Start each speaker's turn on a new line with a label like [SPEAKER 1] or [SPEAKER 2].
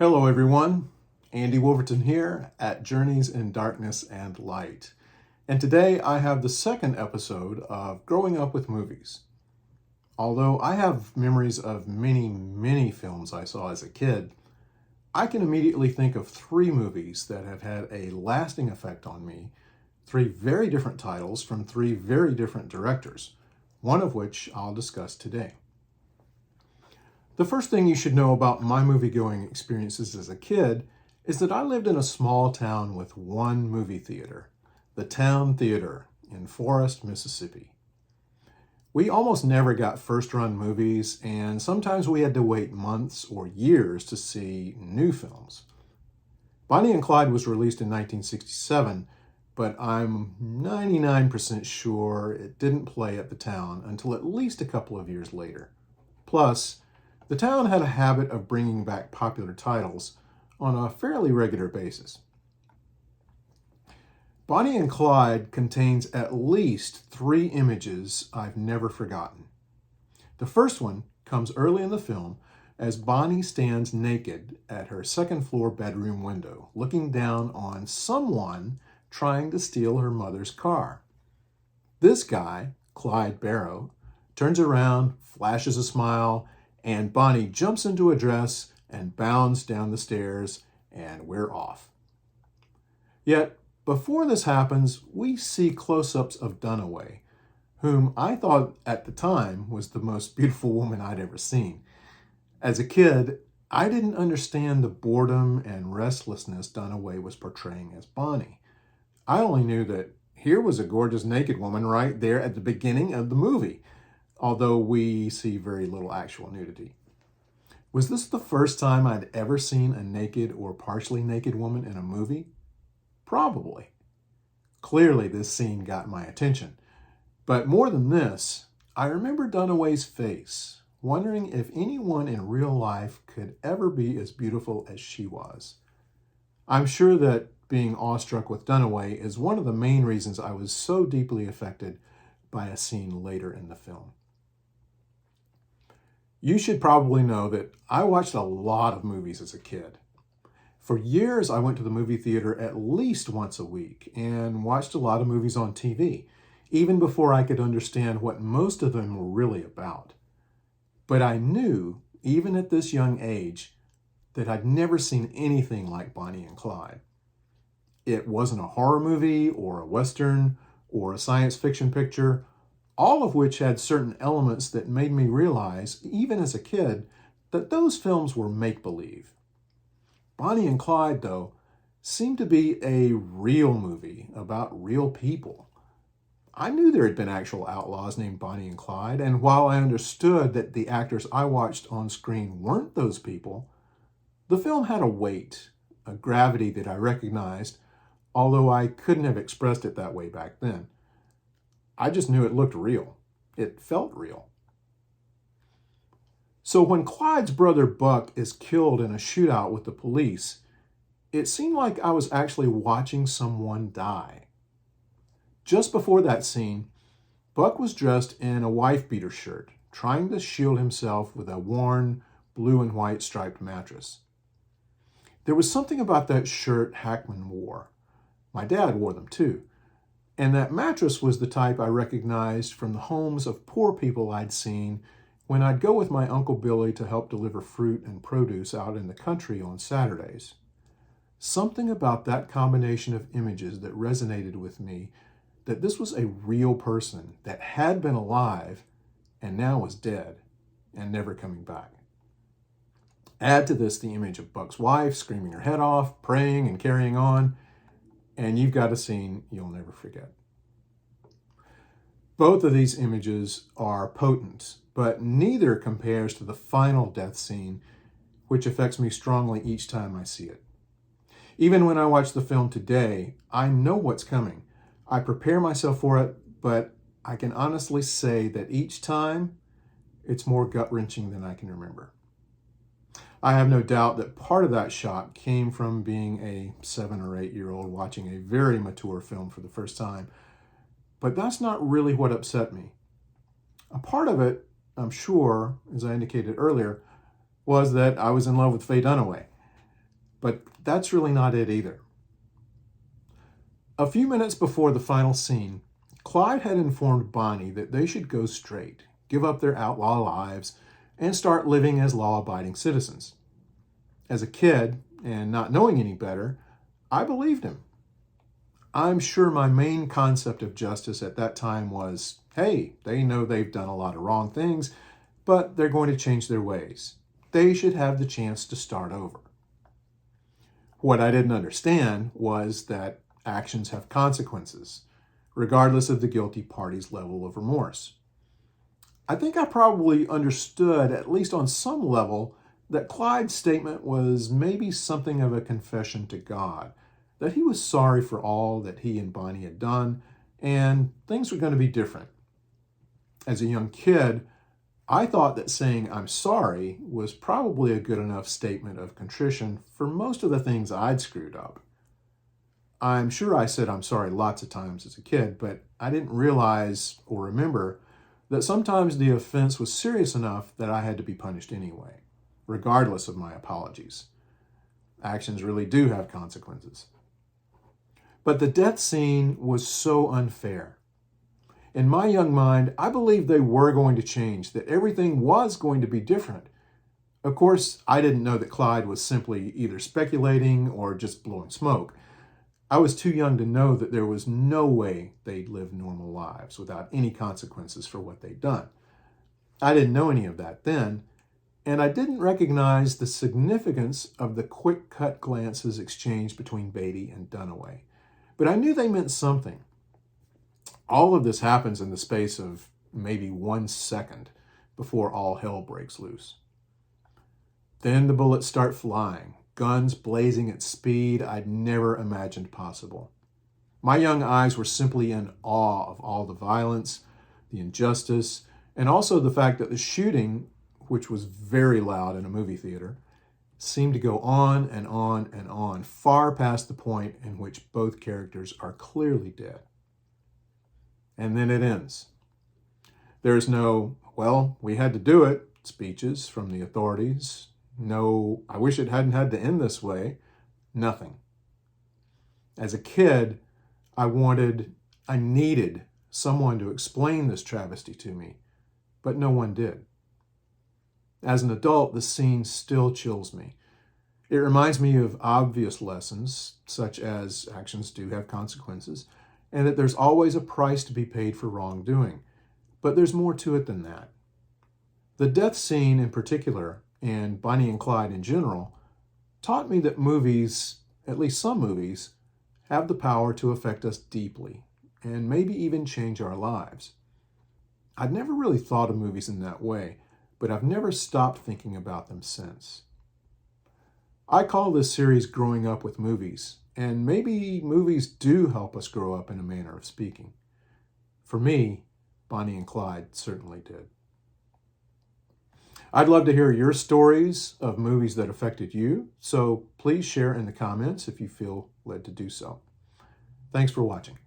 [SPEAKER 1] Hello everyone, Andy Wolverton here at Journeys in Darkness and Light. And today I have the second episode of Growing Up with Movies. Although I have memories of many films I saw as a kid, I can immediately think of three movies that have had a lasting effect on me, three very different titles from three very different directors, one of which I'll discuss today. The first thing you should know about my movie-going experiences as a kid is that I lived in a small town with one movie theater, the Town Theater in Forest, Mississippi. We almost never got first-run movies, and sometimes we had to wait months or years to see new films. Bonnie and Clyde was released in 1967, but I'm 99% sure it didn't play at the town until at least a couple of years later. Plus, the town had a habit of bringing back popular titles on a fairly regular basis. Bonnie and Clyde contains at least three images I've never forgotten. The first one comes early in the film as Bonnie stands naked at her second-floor bedroom window, looking down on someone trying to steal her mother's car. This guy, Clyde Barrow, turns around, flashes a smile, and Bonnie jumps into a dress and bounds down the stairs, and we're off. Yet, before this happens, we see close-ups of Dunaway, whom I thought at the time was the most beautiful woman I'd ever seen. As a kid, I didn't understand the boredom and restlessness Dunaway was portraying as Bonnie. I only knew that here was a gorgeous naked woman right there at the beginning of the movie, although we see very little actual nudity. Was this the first time I'd ever seen a naked or partially naked woman in a movie? Probably. Clearly, this scene got my attention. But more than this, I remember Dunaway's face, wondering if anyone in real life could ever be as beautiful as she was. I'm sure that being awestruck with Dunaway is one of the main reasons I was so deeply affected by a scene later in the film. You should probably know that I watched a lot of movies as a kid. For years, I went to the movie theater at least once a week and watched a lot of movies on TV, even before I could understand what most of them were really about. But I knew, even at this young age, that I'd never seen anything like Bonnie and Clyde. It wasn't a horror movie or a Western or a science fiction picture, all of which had certain elements that made me realize, even as a kid, that those films were make-believe. Bonnie and Clyde, though, seemed to be a real movie about real people. I knew there had been actual outlaws named Bonnie and Clyde, and while I understood that the actors I watched on screen weren't those people, the film had a weight, a gravity that I recognized, although I couldn't have expressed it that way back then. I just knew it looked real. It felt real. So when Clyde's brother Buck is killed in a shootout with the police, it seemed like I was actually watching someone die. Just before that scene, Buck was dressed in a wife-beater shirt, trying to shield himself with a worn blue and white striped mattress. There was something about that shirt Hackman wore. My dad wore them too. And that mattress was the type I recognized from the homes of poor people I'd seen when I'd go with my Uncle Billy to help deliver fruit and produce out in the country on Saturdays. Something about that combination of images that resonated with me, that this was a real person that had been alive and now was dead and never coming back. Add to this the image of Buck's wife screaming her head off, praying and carrying on, and you've got a scene you'll never forget. Both of these images are potent, but neither compares to the final death scene, which affects me strongly each time I see it. Even when I watch the film today, I know what's coming. I prepare myself for it, but I can honestly say that each time, it's more gut-wrenching than I can remember. I have no doubt that part of that shock came from being a 7 or 8-year-old watching a very mature film for the first time, but that's not really what upset me. A part of it, I'm sure, as I indicated earlier, was that I was in love with Faye Dunaway. But that's really not it either. A few minutes before the final scene, Clyde had informed Bonnie that they should go straight, give up their outlaw lives, and start living as law-abiding citizens. As a kid, and not knowing any better, I believed him. I'm sure my main concept of justice at that time was, hey, they know they've done a lot of wrong things, but they're going to change their ways. They should have the chance to start over. What I didn't understand was that actions have consequences, regardless of the guilty party's level of remorse. I think I probably understood, at least on some level, that Clyde's statement was maybe something of a confession to God, that he was sorry for all that he and Bonnie had done, and things were going to be different. As a young kid, I thought that saying I'm sorry was probably a good enough statement of contrition for most of the things I'd screwed up. I'm sure I said I'm sorry lots of times as a kid, but I didn't realize or remember that sometimes the offense was serious enough that I had to be punished anyway, regardless of my apologies. Actions really do have consequences. But the death scene was so unfair. In my young mind, I believed they were going to change, that everything was going to be different. Of course, I didn't know that Clyde was simply either speculating or just blowing smoke. I was too young to know that there was no way they'd live normal lives without any consequences for what they'd done. I didn't know any of that then, and I didn't recognize the significance of the quick-cut glances exchanged between Beatty and Dunaway. But I knew they meant something. All of this happens in the space of maybe 1 second before all hell breaks loose. Then the bullets start flying, guns blazing at speed I'd never imagined possible. My young eyes were simply in awe of all the violence, the injustice, and also the fact that the shooting, which was very loud in a movie theater, seemed to go on and on and on, far past the point in which both characters are clearly dead. And then it ends. There's no, well, we had to do it, speeches from the authorities. No, I wish it hadn't had to end this way. Nothing. As a kid, I needed someone to explain this travesty to me, but no one did. As an adult, the scene still chills me. It reminds me of obvious lessons, such as actions do have consequences, and that there's always a price to be paid for wrongdoing. But there's more to it than that. The death scene in particular, and Bonnie and Clyde in general, taught me that movies, at least some movies, have the power to affect us deeply, and maybe even change our lives. I'd never really thought of movies in that way, but I've never stopped thinking about them since. I call this series Growing Up with Movies, and maybe movies do help us grow up in a manner of speaking. For me, Bonnie and Clyde certainly did. I'd love to hear your stories of movies that affected you, so please share in the comments if you feel led to do so. Thanks for watching.